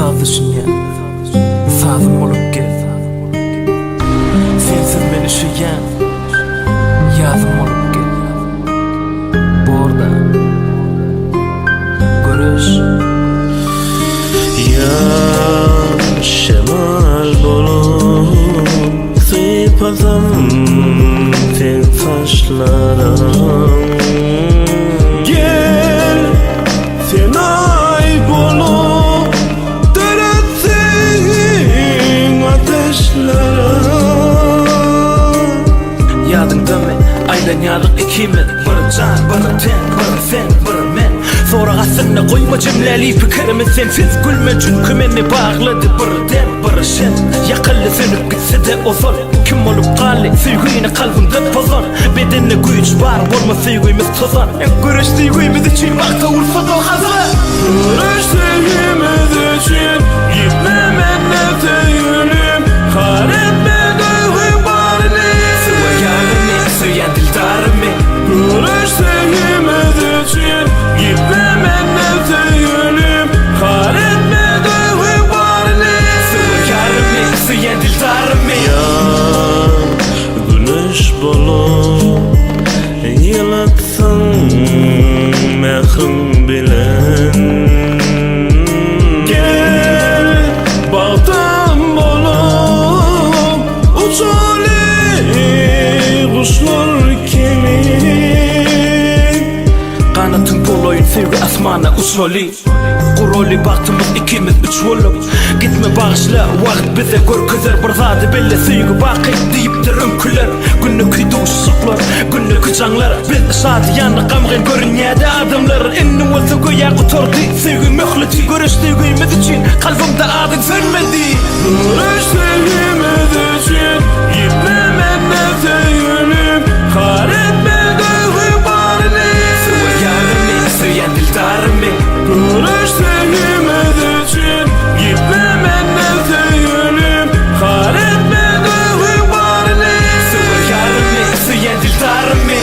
Sağdışın ya, sağdım olup gel. Sensiz beni üşüyen, yazım olup gel. Bu orada görüş. Ya şemal bolup sıypazam sen saçlarım. Gel sen ay bolup döretsin ateşlere. Yadın dönme, aylan yarlık ikimiz. Bırı can, bırı ten, bırı sen, bırı men. Sonra aslında koyma cümleli fikrimi sensiz gülme. Çünkü beni bağladı bırı den, bırı şen. Yakıllı sönüp gitse de o zor. Kim olup kalli, sevgiyini kalbimde pozor. Bedenine güç var, olma sevgimiz tozar. Görüş sevgimiz için vakti ursa da hazır. Görüş sevgimiz için gitmem nefte yönüm. Kahretme duygu barını. Sıva yarımı, söyleyen dildarımı. Görüş sevgimiz için gitmem nefte yönüm. Kahretme duygu barını. Sıva yarımı, söyleyen dildarımı. Ya güneş bolup yalatsın mehrim bilen. Gel bağdan bolup uçali kuşlar kimi. Kanatın bol oyun sevgi asmana uçroli. Kuroli baktığımız ikimiz üç olup. Gitme bağışla vakit bize görkezer. Bir zadi belli sevgi bakı deyiptir ömküler. Günlük hüdü ışıklar, günlük canlar. Biz şadi yanı kamgın görünyede adamlar. Ennim olsa göya kutordu sevgi mühleti. Görüş sevgimiz için kalbimde adın sönmedi. Görüş sevgimiz için gitmem nefte yönüm. Kahretme duygu barını. Sıva yarımı, söyleyen dildarımı. Görüş sevgimiz için gitmem nefte yönüm. Kahretme duygu barını. Sıva yarımı, söyleyen dildarımı.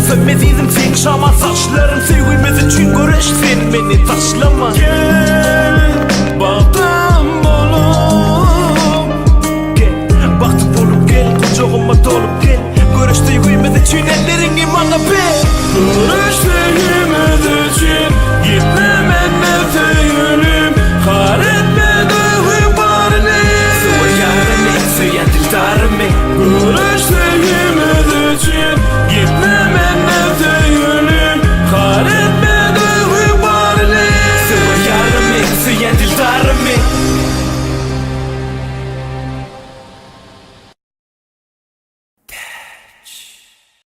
Sönmezizim sen şaman saçlarım sevgimiz için görüş sen beni taşlama. Gel